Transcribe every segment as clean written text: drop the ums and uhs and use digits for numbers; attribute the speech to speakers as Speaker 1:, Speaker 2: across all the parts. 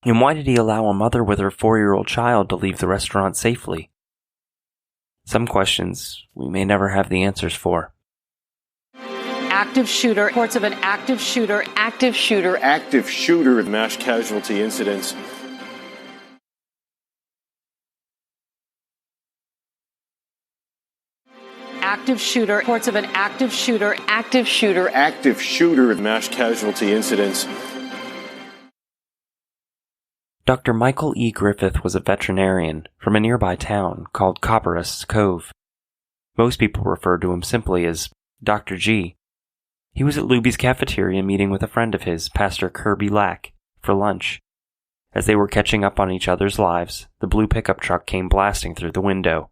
Speaker 1: And why did he allow a mother with her 4-year-old child to leave the restaurant safely? Some questions we may never have the answers for.
Speaker 2: Active shooter, reports of an active shooter,
Speaker 3: mass casualty incidents.
Speaker 2: Active shooter, reports of an active shooter,
Speaker 3: mass casualty incidents.
Speaker 1: Dr. Michael E. Griffith was a veterinarian from a nearby town called Copperas Cove. Most people referred to him simply as Dr. G. He was at Luby's Cafeteria meeting with a friend of his, Pastor Kirby Lack, for lunch. As they were catching up on each other's lives, the blue pickup truck came blasting through the window.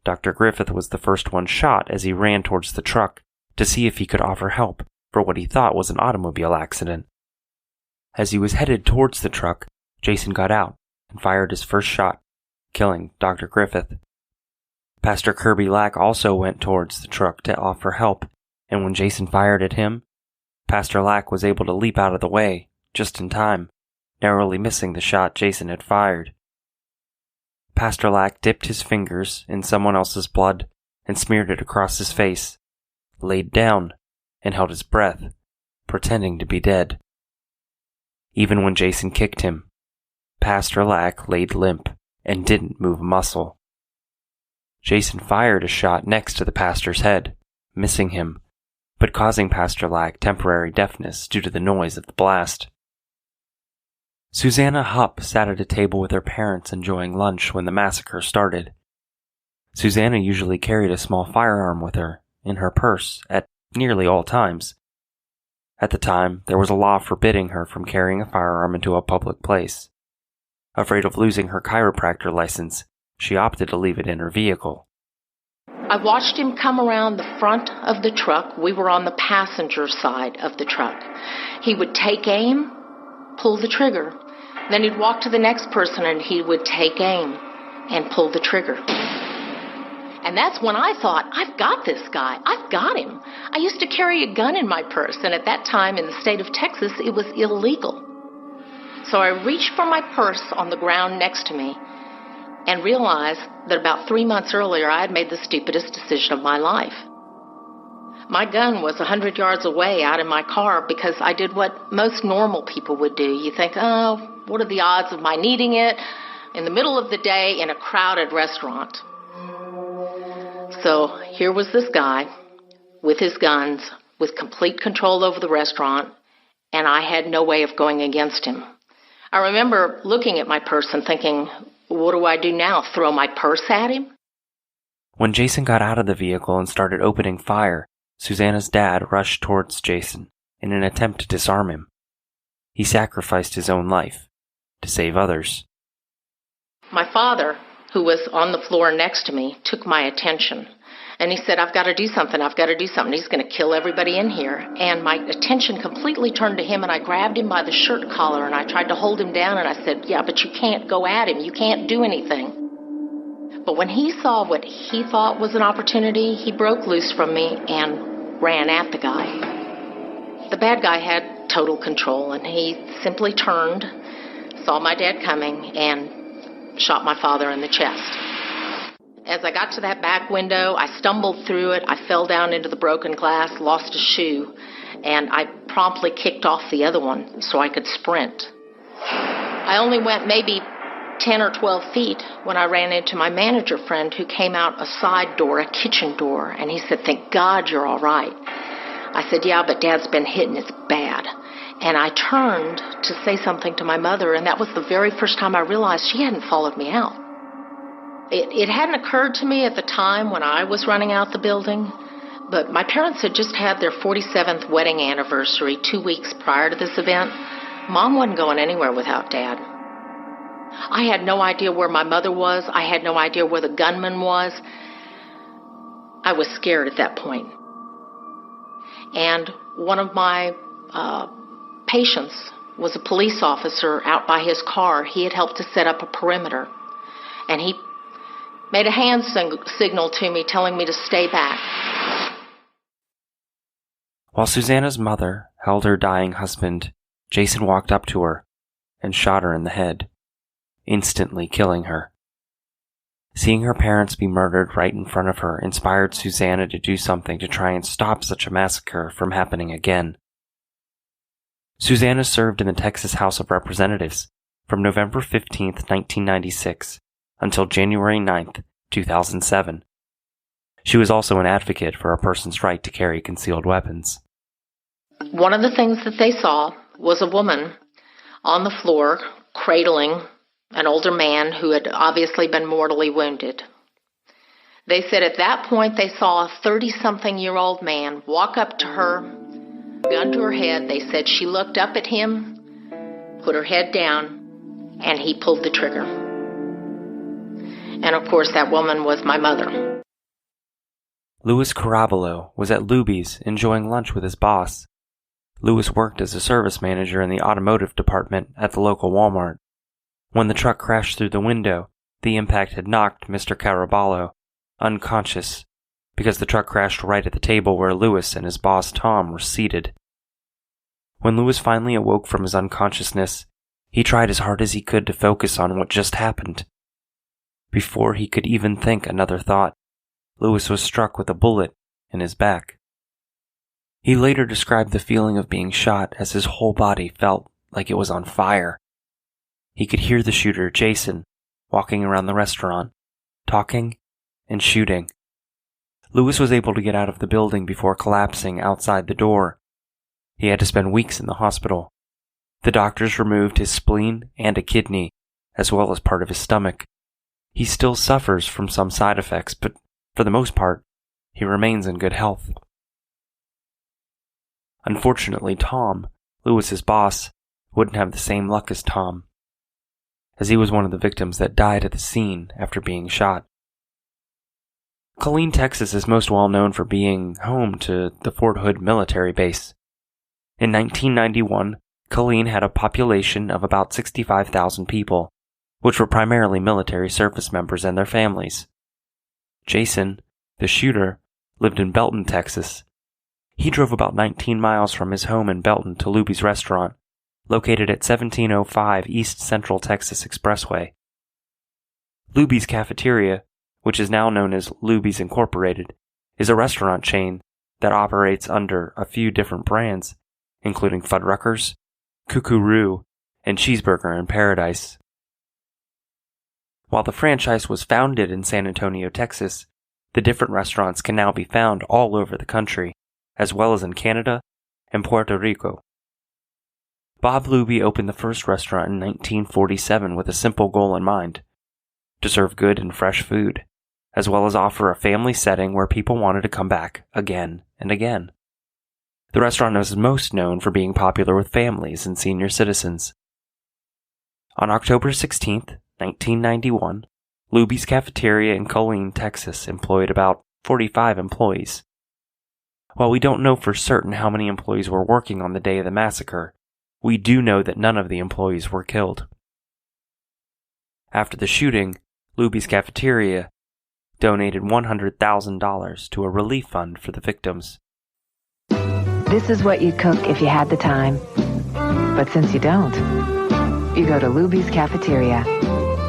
Speaker 1: Dr. Griffith was the first one shot as he ran towards the truck to see if he could offer help for what he thought was an automobile accident. As he was headed towards the truck, Jason got out and fired his first shot, killing Dr. Griffith. Pastor Kirby Lack also went towards the truck to offer help, and when Jason fired at him, Pastor Lack was able to leap out of the way just in time, narrowly missing the shot Jason had fired. Pastor Lack dipped his fingers in someone else's blood and smeared it across his face, laid down, and held his breath, pretending to be dead. Even when Jason kicked him, Pastor Lack laid limp and didn't move a muscle. Jason fired a shot next to the pastor's head, missing him, but causing Pastor Lack temporary deafness due to the noise of the blast. Susanna Hupp sat at a table with her parents enjoying lunch when the massacre started. Susanna usually carried a small firearm with her in her purse at nearly all times. At the time, there was a law forbidding her from carrying a firearm into a public place. Afraid of losing her chiropractor license, she opted to leave it in her vehicle.
Speaker 4: I watched him come around the front of the truck. We were on the passenger side of the truck. He would take aim, pull the trigger. Then he'd walk to the next person and he would take aim and pull the trigger. And that's when I thought, I've got this guy. I've got him. I used to carry a gun in my purse, and at that time in the state of Texas, it was illegal. So I reached for my purse on the ground next to me and realized that about 3 months earlier, I had made the stupidest decision of my life. My gun was 100 yards away out in my car because I did what most normal people would do. You think, oh, what are the odds of my needing it in the middle of the day in a crowded restaurant? So here was this guy with his guns, with complete control over the restaurant, and I had no way of going against him. I remember looking at my purse and thinking, what do I do now, throw my purse at him?
Speaker 1: When Jason got out of the vehicle and started opening fire, Susanna's dad rushed towards Jason in an attempt to disarm him. He sacrificed his own life to save others.
Speaker 4: My father, who was on the floor next to me, took my attention. And he said, I've got to do something. He's going to kill everybody in here. And my attention completely turned to him, and I grabbed him by the shirt collar, and I tried to hold him down, and I said, yeah, but you can't go at him. You can't do anything. But when he saw what he thought was an opportunity, he broke loose from me and ran at the guy. The bad guy had total control, and he simply turned, saw my dad coming, and shot my father in the chest. As I got to that back window, I stumbled through it. I fell down into the broken glass, lost a shoe, and I promptly kicked off the other one so I could sprint. I only went maybe 10 or 12 feet when I ran into my manager friend who came out a side door, a kitchen door, and he said, thank God you're all right. I said, yeah, but Dad's been hit and it's bad. And I turned to say something to my mother, and that was the very first time I realized she hadn't followed me out. It hadn't occurred to me at the time when I was running out the building, but my parents had just had their 47th wedding anniversary 2 weeks prior to this event. Mom wasn't going anywhere without Dad. I had no idea where my mother was. I had no idea where the gunman was. I was scared at that point. And one of my patients was a police officer out by his car. He had helped to set up a perimeter. And he made a hand signal to me telling me to stay back.
Speaker 1: While Susanna's mother held her dying husband, Jason walked up to her and shot her in the head, instantly killing her. Seeing her parents be murdered right in front of her inspired Susanna to do something to try and stop such a massacre from happening again. Susanna served in the Texas House of Representatives from November 15, 1996, until January 9, 2007. She was also an advocate for a person's right to carry concealed weapons.
Speaker 4: One of the things that they saw was a woman on the floor cradling an older man who had obviously been mortally wounded. They said at that point they saw a 30-something-year-old man walk up to her, gun to her head. They said she looked up at him, put her head down, and he pulled the trigger. And of course that woman was my mother.
Speaker 1: Louis Caraballo was at Luby's enjoying lunch with his boss. Louis worked as a service manager in the automotive department at the local Walmart. When the truck crashed through the window, the impact had knocked Mr. Caraballo unconscious because the truck crashed right at the table where Louis and his boss Tom were seated. When Louis finally awoke from his unconsciousness, he tried as hard as he could to focus on what just happened. Before he could even think another thought, Louis was struck with a bullet in his back. He later described the feeling of being shot as his whole body felt like it was on fire. He could hear the shooter, Jason, walking around the restaurant, talking and shooting. Louis was able to get out of the building before collapsing outside the door. He had to spend weeks in the hospital. The doctors removed his spleen and a kidney, as well as part of his stomach. He still suffers from some side effects, but for the most part, he remains in good health. Unfortunately, Tom, Louis's boss, wouldn't have the same luck as Tom, as he was one of the victims that died at the scene after being shot. Killeen, Texas is most well known for being home to the Fort Hood military base. In 1991, Killeen had a population of about 65,000 people, which were primarily military service members and their families. Jason, the shooter, lived in Belton, Texas. He drove about 19 miles from his home in Belton to Luby's restaurant, located at 1705 East Central Texas Expressway. Luby's Cafeteria, which is now known as Luby's Incorporated, is a restaurant chain that operates under a few different brands, including Fuddruckers, Cuckoo-Roo, and Cheeseburger in Paradise. While the franchise was founded in San Antonio, Texas, the different restaurants can now be found all over the country, as well as in Canada and Puerto Rico. Bob Luby opened the first restaurant in 1947 with a simple goal in mind: to serve good and fresh food, as well as offer a family setting where people wanted to come back again and again. The restaurant is most known for being popular with families and senior citizens. On October 16, 1991, Luby's Cafeteria in Killeen, Texas employed about 45 employees. While we don't know for certain how many employees were working on the day of the massacre, we do know that none of the employees were killed. After the shooting, Luby's Cafeteria donated $100,000 to a relief fund for the victims.
Speaker 5: This is what you'd cook if you had the time. But since you don't, you go to Luby's Cafeteria.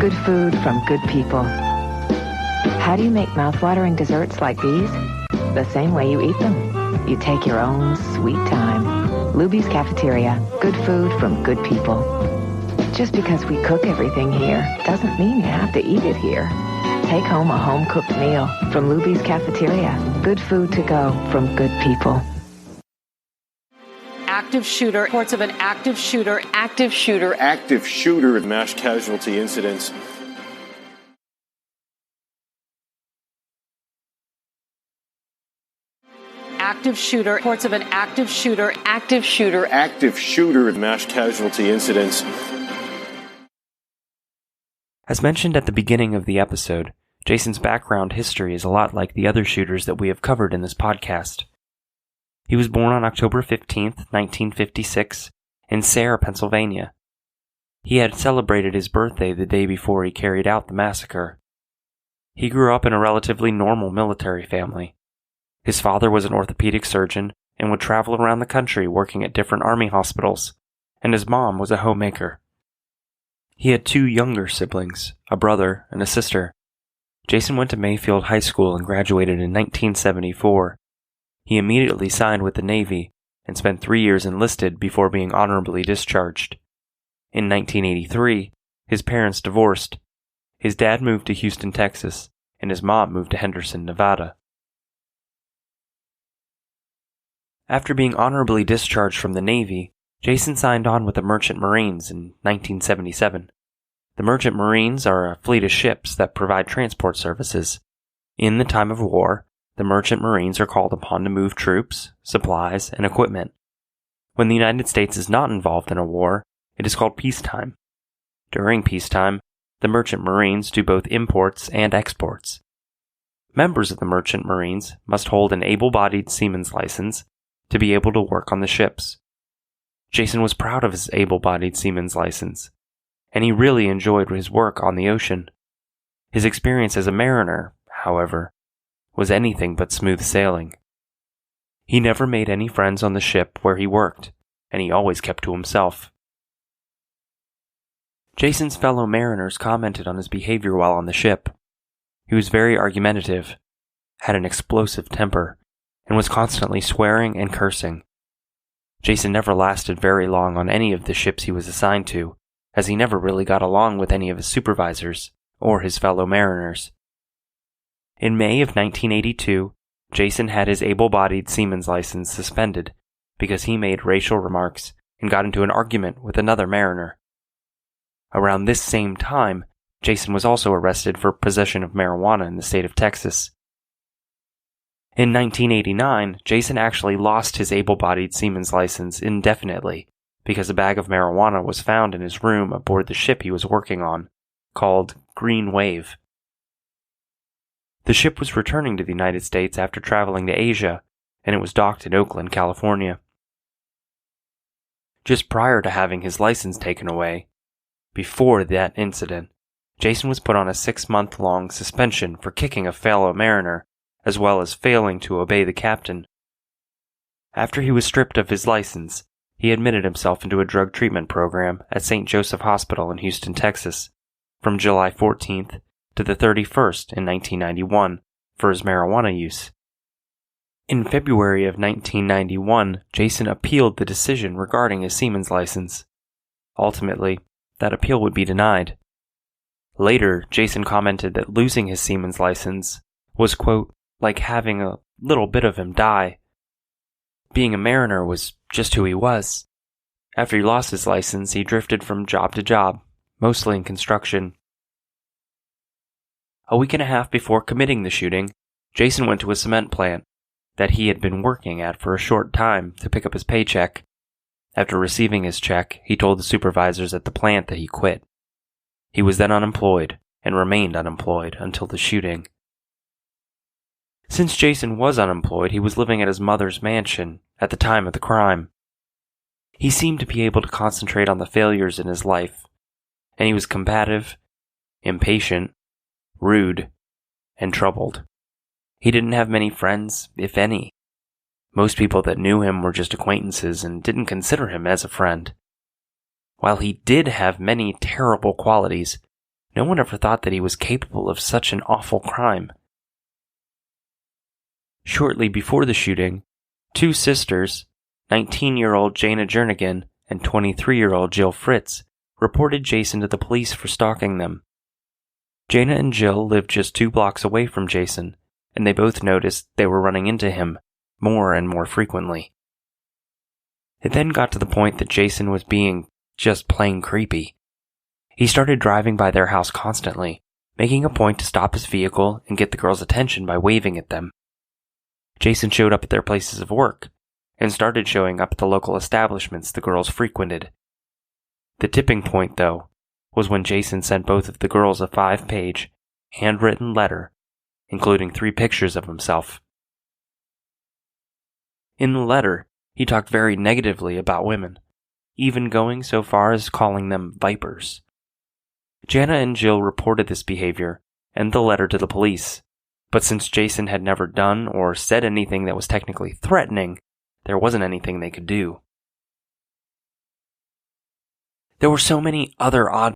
Speaker 5: Good food from good people. How do you make mouth-watering desserts like these? The same way you eat them. You take your own sweet time. Luby's Cafeteria. Good food from good people. Just because we cook everything here doesn't mean you have to eat it here. Take home a home-cooked meal from Luby's Cafeteria. Good food to go from good people.
Speaker 2: Active shooter. Reports of an active shooter.
Speaker 3: Active shooter. Mass casualty incidents.
Speaker 2: Active shooter. Reports of an active shooter.
Speaker 3: Mass casualty incidents.
Speaker 1: As mentioned at the beginning of the episode, Jason's background history is a lot like the other shooters that we have covered in this podcast. He was born on October 15, 1956, in Sayre, Pennsylvania. He had celebrated his birthday the day before he carried out the massacre. He grew up in a relatively normal military family. His father was an orthopedic surgeon and would travel around the country working at different army hospitals, and his mom was a homemaker. He had 2 younger siblings, a brother and a sister. Jason went to Mayfield High School and graduated in 1974. He immediately signed with the Navy and spent 3 years enlisted before being honorably discharged. In 1983, his parents divorced. His dad moved to Houston, Texas, and his mom moved to Henderson, Nevada. After being honorably discharged from the Navy, Jason signed on with the Merchant Marines in 1977. The Merchant Marines are a fleet of ships that provide transport services. In the time of war, the Merchant Marines are called upon to move troops, supplies, and equipment. When the United States is not involved in a war, it is called peacetime. During peacetime, the Merchant Marines do both imports and exports. Members of the Merchant Marines must hold an able-bodied seaman's license to be able to work on the ships. Jason was proud of his able-bodied seaman's license, and he really enjoyed his work on the ocean. His experience as a mariner, however, was anything but smooth sailing. He never made any friends on the ship where he worked, and he always kept to himself. Jason's fellow mariners commented on his behavior while on the ship. He was very argumentative, had an explosive temper, and was constantly swearing and cursing. Jason never lasted very long on any of the ships he was assigned to, as he never really got along with any of his supervisors or his fellow mariners. In May of 1982, Jason had his able-bodied seaman's license suspended because he made racial remarks and got into an argument with another mariner. Around this same time, Jason was also arrested for possession of marijuana in the state of Texas. In 1989, Jason actually lost his able-bodied seaman's license indefinitely because a bag of marijuana was found in his room aboard the ship he was working on, called Green Wave. The ship was returning to the United States after traveling to Asia, and it was docked in Oakland, California. Just prior to having his license taken away, before that incident, Jason was put on a 6-month-long suspension for kicking a fellow mariner, as well as failing to obey the captain. After he was stripped of his license, he admitted himself into a drug treatment program at St. Joseph Hospital in Houston, Texas, from July 14th to the 31st in 1991 for his marijuana use. In February of 1991, Jason appealed the decision regarding his seaman's license. Ultimately, that appeal would be denied. Later, Jason commented that losing his seaman's license was, quote, like having a little bit of him die. Being a mariner was just who he was. After he lost his license, he drifted from job to job, mostly in construction. A week and a half before committing the shooting, Jason went to a cement plant that he had been working at for a short time to pick up his paycheck. After receiving his check, he told the supervisors at the plant that he quit. He was then unemployed and remained unemployed until the shooting. Since Jason was unemployed, he was living at his mother's mansion at the time of the crime. He seemed to be able to concentrate on the failures in his life, and he was combative, impatient, rude, and troubled. He didn't have many friends, if any. Most people that knew him were just acquaintances and didn't consider him as a friend. While he did have many terrible qualities, no one ever thought that he was capable of such an awful crime. Shortly before the shooting, 2 sisters, 19-year-old Jana Jernigan and 23-year-old Jill Fritz, reported Jason to the police for stalking them. Jana and Jill lived just 2 blocks away from Jason, and they both noticed they were running into him more and more frequently. It then got to the point that Jason was being just plain creepy. He started driving by their house constantly, making a point to stop his vehicle and get the girls' attention by waving at them. Jason showed up at their places of work, and started showing up at the local establishments the girls frequented. The tipping point, though, was when Jason sent both of the girls a 5-page, handwritten letter, including 3 pictures of himself. In the letter, he talked very negatively about women, even going so far as calling them vipers. Jana and Jill reported this behavior and the letter to the police, but since Jason had never done or said anything that was technically threatening, there wasn't anything they could do. There were so many other odd